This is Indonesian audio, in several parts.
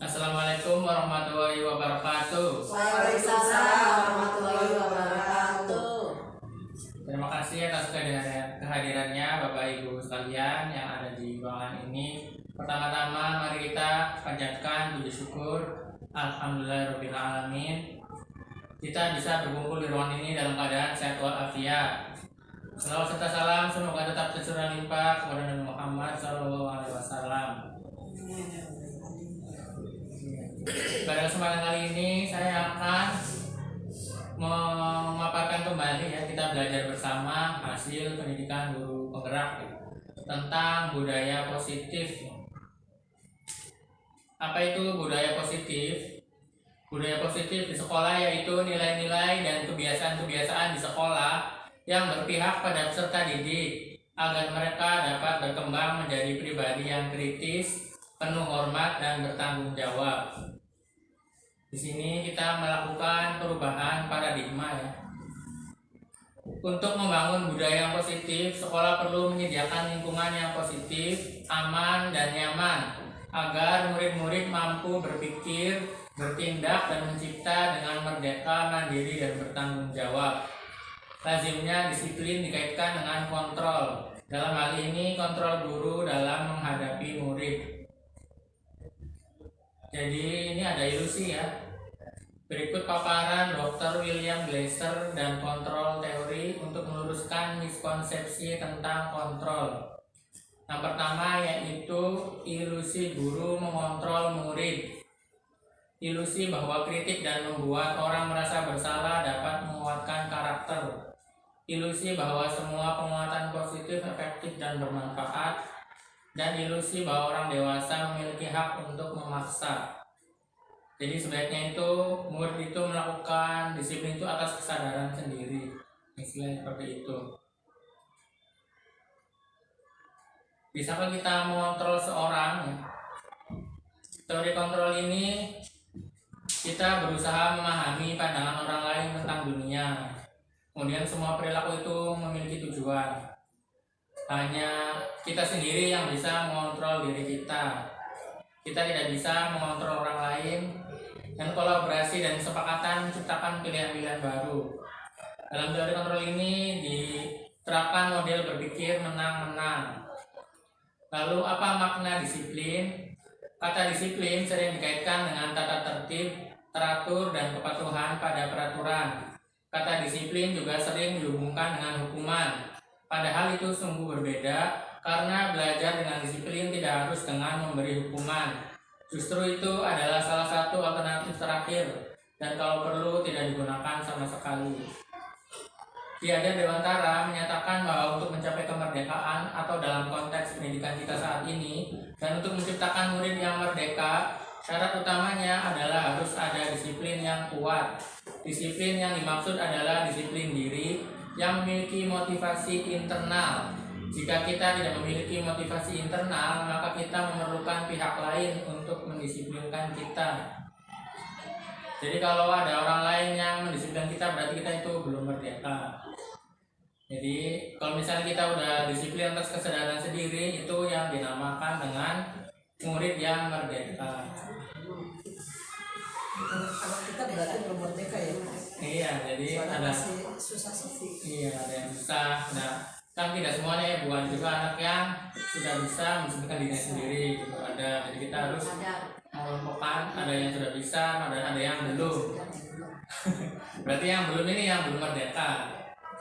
Assalamualaikum warahmatullahi wabarakatuh. Waalaikumsalam warahmatullahi wabarakatuh. Terima kasih atas kehadirannya Bapak Ibu sekalian yang ada di ruangan ini. Pertama-tama mari kita panjatkan puji syukur Alhamdulillahirabbil alamin. Kita bisa berkumpul di ruangan ini dalam keadaan sehat walafiat. Selawat serta salam semoga tetap tercurah limpah kepada Nabi Muhammad SAW. Pada kesempatan kali ini saya akan memaparkan kembali kita belajar bersama hasil pendidikan guru penggerak tentang budaya positif. Apa itu budaya positif? Budaya positif di sekolah yaitu nilai-nilai dan kebiasaan-kebiasaan di sekolah yang berpihak pada peserta didik agar mereka dapat berkembang menjadi pribadi yang kritis, penuh hormat dan bertanggung jawab. Di sini kita melakukan perubahan paradigma Untuk membangun budaya yang positif, sekolah perlu menyediakan lingkungan yang positif, aman dan nyaman agar murid-murid mampu berpikir, bertindak dan mencipta dengan merdeka, mandiri dan bertanggung jawab. Lazimnya disiplin dikaitkan dengan kontrol. Dalam hal ini kontrol guru dalam menghadapi murid. Jadi ini ada ilusi Berikut paparan Dr. William Glasser dan kontrol teori untuk meluruskan miskonsepsi tentang kontrol. Yang pertama yaitu ilusi guru mengontrol murid. Ilusi bahwa kritik dan membuat orang merasa bersalah dapat menguatkan karakter. Ilusi bahwa semua penguatan positif efektif dan bermanfaat. Dan ilusi bahwa orang dewasa memiliki hak untuk memaksa. Jadi sebaiknya itu murid itu melakukan disiplin itu atas kesadaran sendiri. Istilahnya seperti itu. Bisakah kita mengontrol seorang? Teori kontrol ini kita berusaha memahami pandangan orang lain tentang dunia. Kemudian semua perilaku itu memiliki tujuan. Hanya kita sendiri yang bisa mengontrol diri kita. Kita tidak bisa mengontrol orang lain. Dan kolaborasi dan kesepakatan menciptakan pilihan-pilihan baru. Dalam teori kontrol ini diterapkan model berpikir menang-menang. Lalu apa makna disiplin? Kata disiplin sering dikaitkan dengan tata tertib, teratur, dan kepatuhan pada peraturan. Kata disiplin juga sering dihubungkan dengan hukuman. Padahal itu sungguh berbeda karena belajar dengan disiplin tidak harus dengan memberi hukuman. Justru itu adalah salah satu alternatif terakhir dan kalau perlu tidak digunakan sama sekali. Ki Hajar Dewantara menyatakan bahwa untuk mencapai kemerdekaan atau dalam konteks pendidikan kita saat ini dan untuk menciptakan murid yang merdeka, syarat utamanya adalah harus ada disiplin yang kuat. Disiplin yang dimaksud adalah disiplin diri yang memiliki motivasi internal. Jika kita tidak memiliki motivasi internal, maka kita memerlukan pihak lain untuk mendisiplinkan kita. Jadi kalau ada orang lain yang mendisiplinkan kita, berarti kita itu belum merdeka. Jadi kalau misalnya kita udah disiplin atas kesadaran sendiri, itu yang dinamakan dengan murid yang merdeka. Kalau kita berarti belum merdeka ya. Iya, jadi ada susah sih. Iya, ada yang susah. Nah, kan tidak semuanya bukan juga anak yang sudah bisa mendisiplinkan dirinya sendiri gitu. Ada, jadi kita harus mengelompokkan ada yang sudah bisa, ada yang belum. Berarti yang belum ini yang belum merdeka.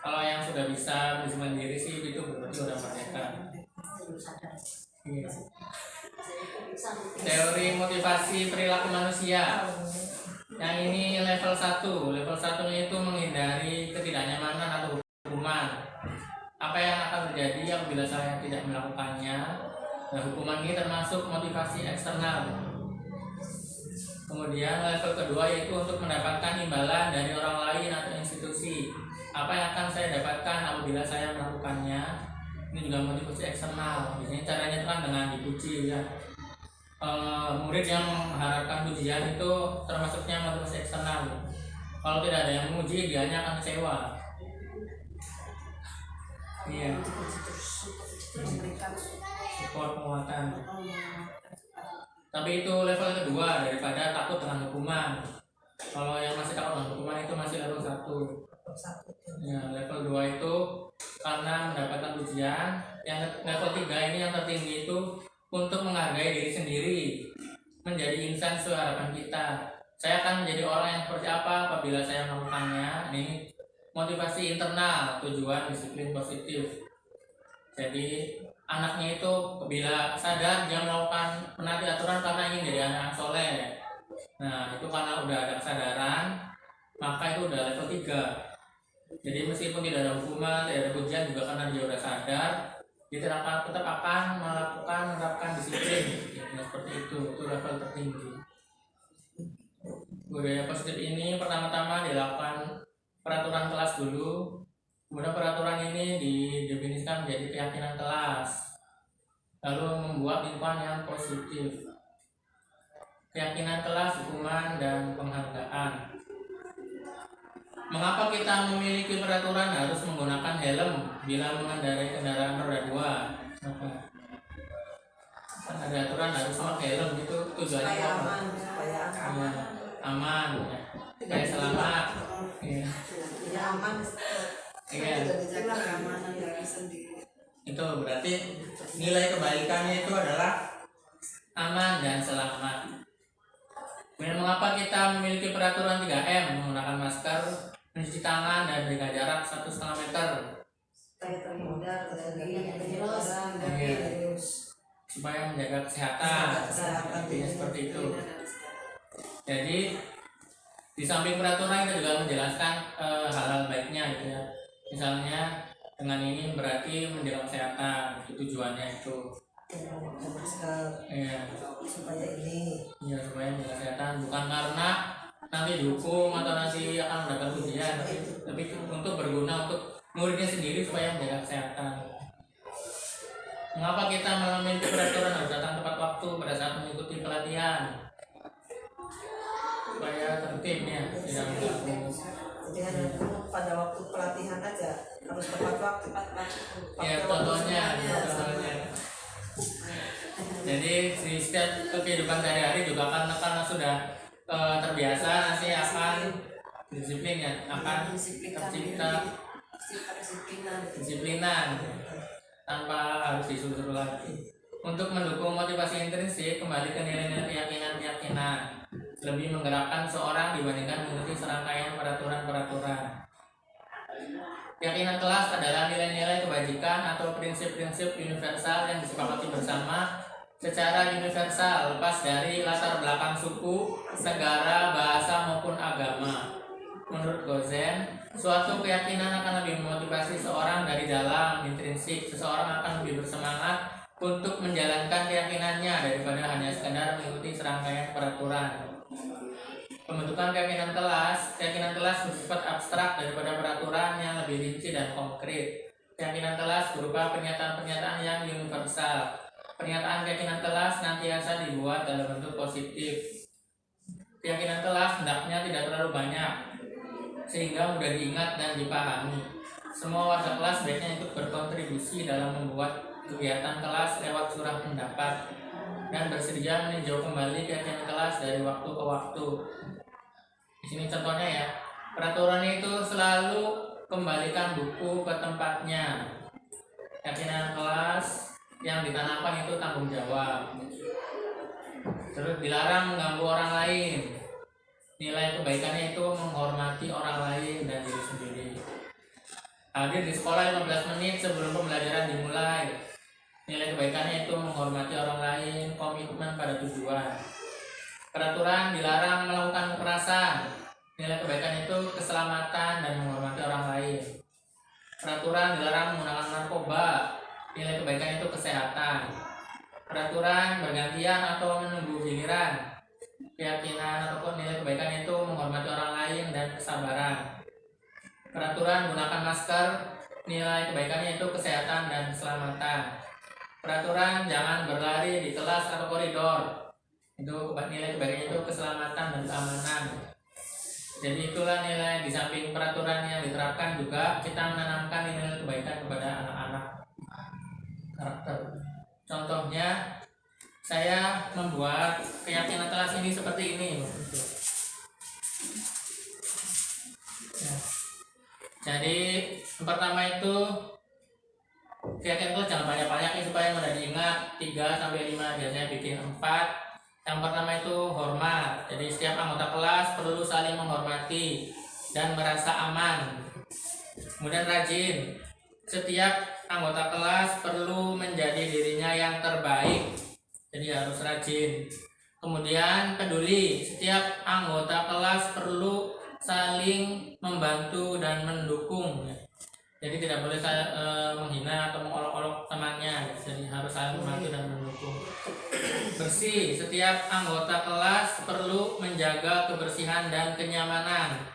Kalau yang sudah bisa mendisiplinkan diri sih itu berarti sudah merdeka. Iya. Teori motivasi perilaku manusia. Yang ini level 1. Level 1-nya itu menghindari ketidaknyamanan atau hukuman. Apa yang akan terjadi apabila saya tidak melakukannya? Nah, hukuman ini termasuk motivasi eksternal. Kemudian level kedua yaitu untuk mendapatkan imbalan dari orang lain atau institusi. Apa yang akan saya dapatkan apabila saya melakukannya? Ini juga motivasi eksternal. Biasanya caranya itu kan dengan dipuji murid yang mengharapkan pujian itu termasuknya motivasi eksternal. Kalau tidak ada yang memuji, dianya akan kecewa. Iya. Terus memberikan Support penguatan. Tapi itu level kedua daripada takut dengan hukuman. Kalau yang masih takut dengan hukuman itu masih level 1. Ya, level 2 itu karena mendapatkan ujian. Yang level 3 ini yang tertinggi itu untuk menghargai diri sendiri, menjadi insan sesuai harapan kita. Saya akan menjadi orang yang seperti apa apabila saya melakukannya. Ini motivasi internal, tujuan disiplin positif. Jadi anaknya itu bila sadar dia melakukan menaati aturan karena ingin jadi anak yang soleh. Nah itu karena udah ada kesadaran, maka itu udah level 3. Jadi meskipun tidak ada hukuman, tidak ada ujian juga karena dia udah sadar, dia tetap akan menerapkan disiplin. Ya, seperti itu level tertinggi. Budaya positif ini pertama-tama dilakukan peraturan kelas dulu. Kemudian peraturan ini didefinisikan menjadi keyakinan kelas, lalu membuat lingkungan yang positif. Keyakinan kelas, hukuman, dan penghargaan. Mengapa kita memiliki peraturan harus menggunakan helm bila mengendarai kendaraan roda 2? Kan ada aturan harus pakai helm itu tujuannya Supaya apa? aman, supaya aman. Ya, aman, ya. Supaya selamat. Ya. Ya aman. Iya. Itulah keamanan diri sendiri. Itu berarti nilai kebaikannya itu adalah aman dan selamat. Kemudian mengapa kita memiliki peraturan 3M, menggunakan masker, mencuci tangan, dan menjaga jarak 1,5 meter? Supaya terhindar dari virus. Supaya menjaga kesehatan. Intinya seperti itu. Jadi di samping peraturan kita juga menjelaskan hal-hal baiknya gitu ya. Misalnya dengan ini berarti menjaga kesehatan, itu tujuannya itu. Iya. Supaya ini. Iya, supaya menjaga kesehatan, bukan karena nanti dihukum atau nanti akan mendapat ujian, tapi untuk berguna untuk muridnya sendiri supaya menjaga kesehatan. Mengapa kita memiliki peraturan harus datang tepat waktu pada saat mengikuti pelatihan? Supaya tertibnya, tidak mengganggu. Jadi hanya pada waktu pelatihan aja harus tepat waktu. Ya, contohnya. Jadi di setiap kehidupan sehari-hari juga karena sudah terbiasa nanti akan disiplin ya, akan tercipta disiplinan tanpa harus disuruh lagi. Untuk mendukung motivasi intrinsik, kembali ke nilai-nilai keyakinan lebih menggerakkan seorang dibandingkan mengikuti serangkaian peraturan-peraturan. Keyakinan kelas adalah nilai-nilai kebajikan atau prinsip-prinsip universal yang disepakati bersama secara universal, lepas dari latar belakang suku, negara, bahasa maupun agama. Menurut Gozen, suatu keyakinan akan lebih memotivasi seorang dari dalam, intrinsik. Seseorang akan lebih bersemangat untuk menjalankan keyakinannya daripada hanya sekadar mengikuti serangkaian peraturan. Pembentukan keyakinan kelas bersifat abstrak daripada peraturan yang lebih rinci dan konkret. Keyakinan kelas berupa pernyataan-pernyataan yang universal. Pernyataan keyakinan kelas nantiasa dibuat dalam bentuk positif. Keyakinan kelas hendaknya tidak terlalu banyak, sehingga mudah diingat dan dipahami. Semua warga kelas sebaiknya ikut berkontribusi dalam membuat kegiatan kelas lewat surah pendapat dan bersedia meninjau kembali keyakinan kelas dari waktu ke waktu. Di sini contohnya ya, peraturan itu selalu kembalikan buku ke tempatnya. Keyakinan kelas yang ditanamkan itu tanggung jawab. Terus dilarang mengganggu orang lain. Nilai kebaikannya itu menghormati orang lain dan diri sendiri. Hadir di sekolah 15 menit sebelum pembelajaran dimulai. Nilai kebaikannya itu menghormati orang lain, komitmen pada tujuan. Peraturan dilarang melakukan kekerasan. Nilai kebaikan itu keselamatan dan menghormati orang lain. Peraturan dilarang menggunakan narkoba. Nilai kebaikan itu kesehatan. Peraturan bergantian atau menunggu giliran. Keyakinan ataupun nilai kebaikan itu menghormati orang lain dan kesabaran. Peraturan gunakan masker. Nilai kebaikannya itu kesehatan dan keselamatan. Peraturan jangan berlari di kelas atau koridor. Itu nilai kebaikannya itu keselamatan dan keamanan. Jadi itulah nilai, di samping peraturan yang diterapkan juga kita menanamkan nilai kebaikan kepada anak-anak karakter. Contohnya, saya membuat keyakinan kelas ini seperti ini. Ya. Jadi yang pertama itu keyakinan kelas jangan banyak-banyak ya, supaya mudah diingat. 3 sampai 5 biasanya bikin 4. Yang pertama itu hormat. Jadi setiap anggota kelas perlu saling menghormati dan merasa aman. Kemudian rajin. Setiap anggota kelas perlu menjadi dirinya yang terbaik. Jadi harus rajin. Kemudian peduli. Setiap anggota kelas perlu saling membantu dan mendukung. Jadi tidak boleh menghina atau mengolok-olok temannya. Jadi harus saling membantu dan mendukung. Bersih. Setiap anggota kelas perlu menjaga kebersihan dan kenyamanan.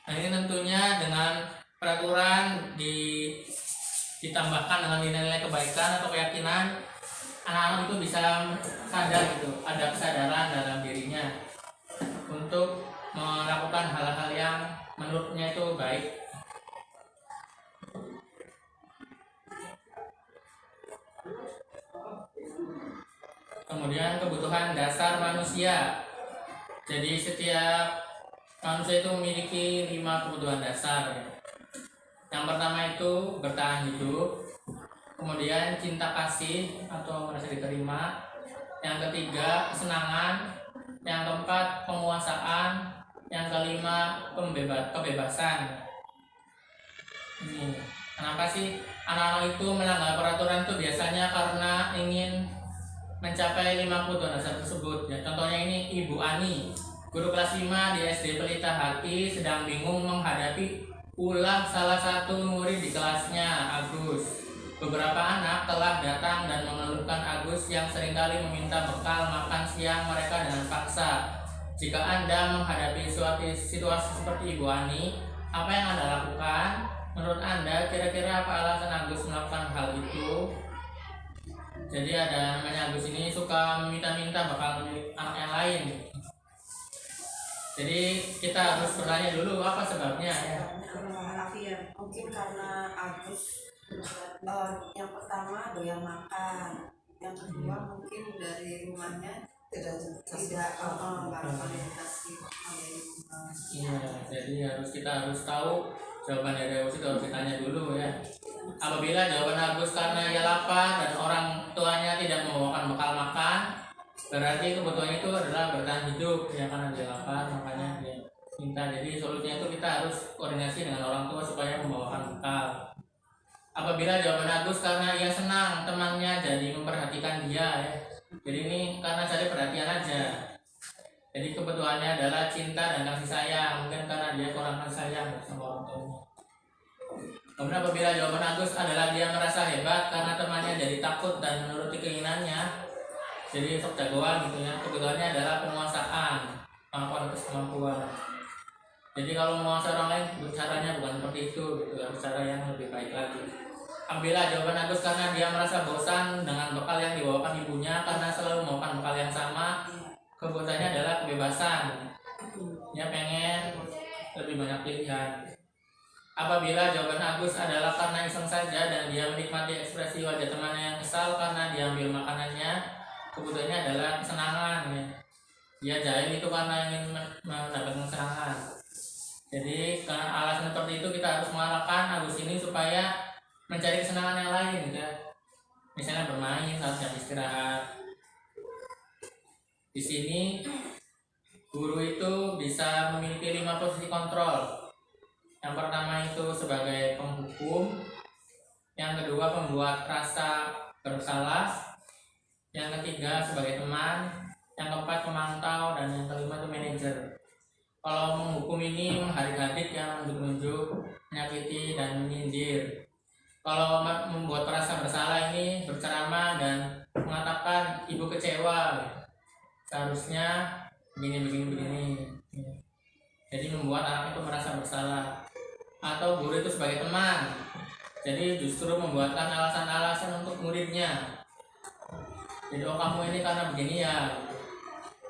Nah, ini tentunya dengan peraturan ditambahkan dengan nilai-nilai kebaikan atau keyakinan, anak-anak itu bisa sadar gitu, ada kesadaran dalam dirinya untuk melakukan hal-hal yang menurutnya itu baik. Kemudian kebutuhan dasar manusia. Jadi setiap manusia itu memiliki 5 kebutuhan dasar. Yang pertama itu bertahan hidup, kemudian cinta kasih atau merasa diterima, yang ketiga kesenangan, yang keempat penguasaan, yang kelima kebebasan. Ini kenapa sih anak-anak itu melanggar peraturan itu? Biasanya karena ingin mencapai 5 kebutuhan dasar tersebut. Ya, contohnya ini Ibu Ani, guru kelas 5 di SD Pelita Hati, sedang bingung menghadapi ulah salah satu murid di kelasnya, Agus. Beberapa anak telah datang dan mengeluhkan Agus yang seringkali meminta bekal makan siang mereka dengan paksa. Jika Anda menghadapi suatu situasi seperti Ibu Ani, apa yang Anda lakukan? Menurut Anda, kira-kira apa alasan Agus melakukan hal itu? Jadi ada namanya Agus ini suka meminta-minta bekal milik anak yang lain. Jadi kita harus bertanya dulu apa sebabnya ya. Mungkin karena Agus yang pertama doyan makan, yang kedua mungkin dari rumahnya tidak orientasi. Iya, jadi kita harus tahu jawaban dari Agus itu harus ditanya dulu ya. Apabila jawaban Agus karena ia lapar dan orang tuanya tidak membawakan bekal makan, berarti kebutuhannya itu adalah bertahan hidup ya, karena dia lapar makanya dia minta. Jadi solusinya itu kita harus koordinasi dengan orang tua supaya membawakan bekal. Apabila jawaban Agus karena ia senang temannya jadi memperhatikan dia ya, jadi ini karena cari perhatian aja. Jadi kebutuhannya adalah cinta dan kasih sayang, mungkin karena dia kurang kasih sayang sama orang tuanya. Kemudian apabila jawaban Agus adalah dia merasa hebat karena temannya jadi takut dan menuruti keinginannya, jadi sok jagoan gitu ya, kebutuhannya adalah penguasaan, kemampuan. Jadi kalau menguasai orang lain caranya bukan seperti itu gitu, harus cara yang lebih baik lagi. Ambillah jawaban Agus karena dia merasa bosan dengan bekal yang dibawakan ibunya karena selalu memakan bekal yang sama, kebutuhannya adalah kebebasan. Dia pengen lebih banyak pilihan. Apabila jawaban Agus adalah karena iseng saja dan dia menikmati ekspresi wajah temannya yang kesal karena diambil makanannya, kebutuhannya adalah kesenangan ya. Dia jahil itu karena ingin mendapatkan kesenangan. Jadi karena alasan seperti itu kita harus mengarahkan Agus ini supaya mencari kesenangan yang lain gitu ya. Misalnya bermain saat jam istirahat. Di sini guru itu bisa memiliki 5 posisi kontrol. Yang pertama itu sebagai penghukum, yang kedua pembuat rasa bersalah, yang ketiga sebagai teman, yang keempat pemantau, dan yang kelima itu manajer. Kalau menghukum ini menghadik-hadik yang menunjuk-nunjuk, menyakiti dan menyindir. Kalau membuat rasa bersalah ini berceramah dan mengatakan ibu kecewa, seharusnya begini. Jadi membuat anak itu merasa bersalah. Atau guru itu sebagai teman, jadi justru membuatkan alasan-alasan untuk muridnya. Jadi kamu ini karena begini ya.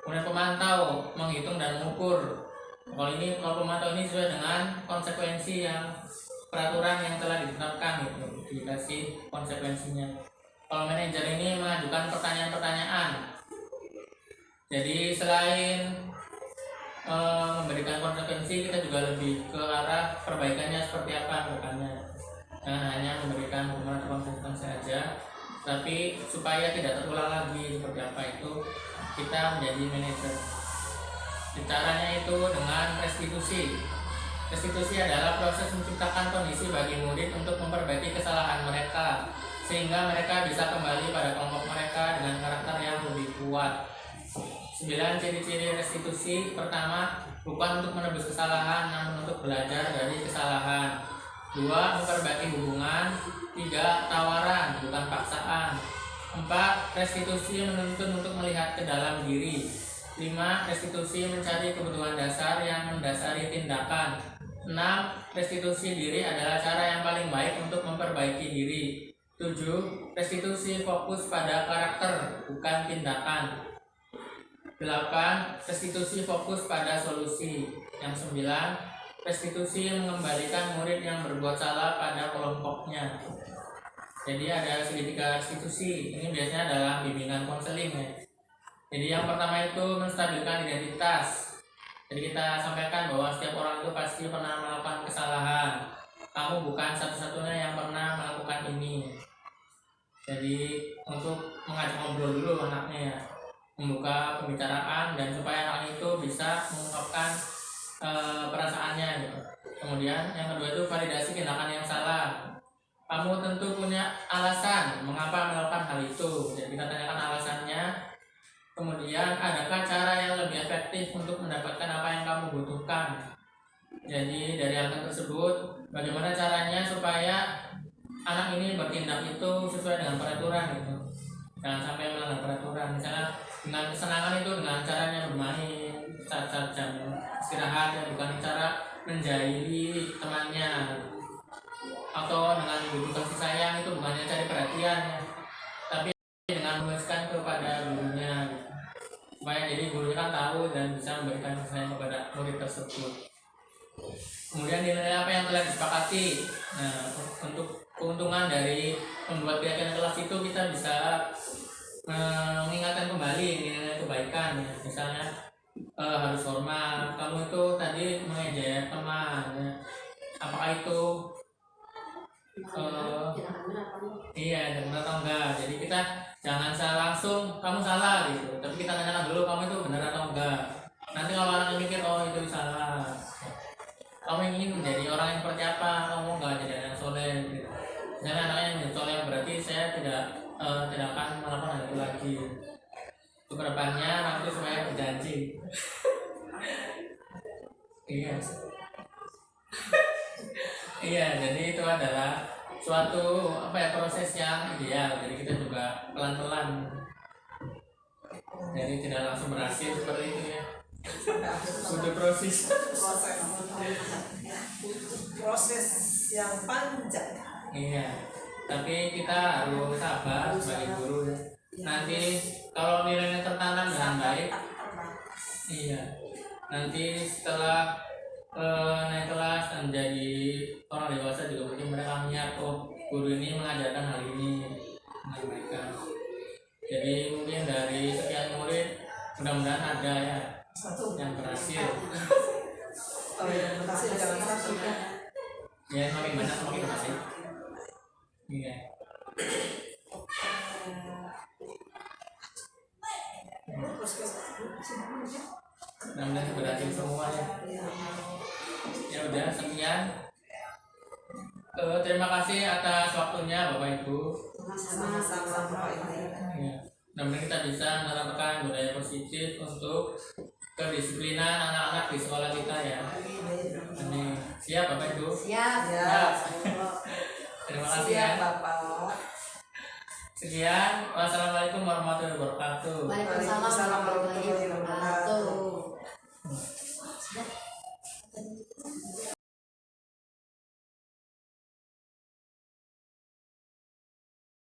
Kemudian pemantau, menghitung dan mengukur. Kalau pemantau ini sesuai dengan konsekuensi yang peraturan yang telah ditetapkan gitu, dikasih konsekuensinya. Kalau manajer ini mengajukan pertanyaan-pertanyaan, Jadi selain memberikan konsekuensi, kita juga lebih ke arah perbaikannya seperti apa kedepannya. Jangan hanya memberikan hukuman atau konsekuensi saja, tapi supaya tidak terulang lagi seperti apa itu kita menjadi manajer. Caranya itu dengan restitusi. Restitusi adalah proses menciptakan kondisi bagi murid untuk memperbaiki kesalahan mereka sehingga mereka bisa kembali pada kelompok mereka dengan karakter yang lebih kuat. 9 ciri-ciri restitusi. Pertama, bukan untuk menebus kesalahan namun untuk belajar dari kesalahan. 2. Memperbaiki hubungan. 3. Tawaran bukan paksaan. 4. Restitusi menuntun untuk melihat ke dalam diri. 5. Restitusi mencari kebutuhan dasar yang mendasari tindakan. 6. Restitusi diri adalah cara yang paling baik untuk memperbaiki diri. 7. Restitusi fokus pada karakter bukan tindakan. 8. Restitusi fokus pada solusi. Yang 9. Restitusi mengembalikan murid yang berbuat salah pada kelompoknya. Jadi ada segitiga restitusi. Ini biasanya adalah bimbingan konseling ya. Jadi yang pertama itu menstabilkan identitas. Jadi kita sampaikan bahwa setiap orang itu pasti pernah melakukan kesalahan. Kamu bukan satu-satunya yang pernah melakukan ini. Jadi untuk mengajak ngobrol dulu anaknya ya, membuka pembicaraan dan supaya anak itu bisa mengungkapkan perasaannya gitu. Kemudian yang kedua itu validasi tindakan yang salah. Kamu tentu punya alasan mengapa melakukan hal itu. Jadi kita tanyakan alasannya. Kemudian adakah cara yang lebih efektif untuk mendapatkan apa yang kamu butuhkan. Jadi dari hal tersebut bagaimana caranya supaya anak ini bertindak itu sesuai dengan peraturan gitu. Jangan sampai melanggar peraturan. Misalnya dengan kesenangan itu dengan caranya bermain saat-saat jam istirahat ya, bukan cara menjahili temannya. Atau dengan butuh kasih sayang itu bukannya cari perhatian ya, tapi dengan menuliskan kepada gurunya gitu. Supaya jadi gurunya kan tahu dan bisa memberikan kasih sayang kepada murid tersebut. Kemudian nilai apa yang telah disepakati. Nah, untuk keuntungan dari membuat keyakinan kelas itu kita bisa mengingatkan kembali nilai kebaikan ya. Misalnya harus hormat. Kamu itu tadi mengejek teman ya. Apakah itu iya benar atau enggak. Jadi kita jangan salah langsung kamu salah gitu, tapi kita tanyakan dulu kamu itu benar atau enggak. Nanti kalau anak mikir oh itu salah, kamu ingin menjadi orang yang seperti apa, kamu enggak jadi anak yang soleh gitu. Misalnya anaknya yang soleh berarti saya tidak akan melakukan hal itu lagi. Untuk kedepannya nanti supaya berjanji. Iya. Iya, jadi itu adalah suatu proses yang ideal. Jadi kita juga pelan-pelan. Jadi tidak langsung berhasil seperti itu ya. Sudah proses yang panjang. Iya. Tapi kita harus sabar sebagai guru ya. Nanti kalau nilainya tertanam dengan baik, iya. Nanti setelah naik kelas dan menjadi orang dewasa juga mungkin mereka melihat oh guru ini mengajarkan hal ini dengan mereka. Jadi mungkin dari sekian murid mudah-mudahan ada ya yang berhasil. Kalau yang berhasil jangan satu ya. Ya semakin banyak semakin baik. Iya. Mudah-mudahan berhasil semua ya. Ya udah sekian. Terima kasih atas waktunya Bapak Ibu. Sama-sama Pak Ibu. Ya. Mudah-mudahan kita bisa menerapkan budaya positif untuk kedisiplinan anak-anak di sekolah kita ya. Amin. Siap Bapak Ibu? Siap. Terima kasih ya. Bapak. Sekian. Wassalamualaikum warahmatullahi wabarakatuh. Waalaikumsalam warahmatullahi wabarakatuh.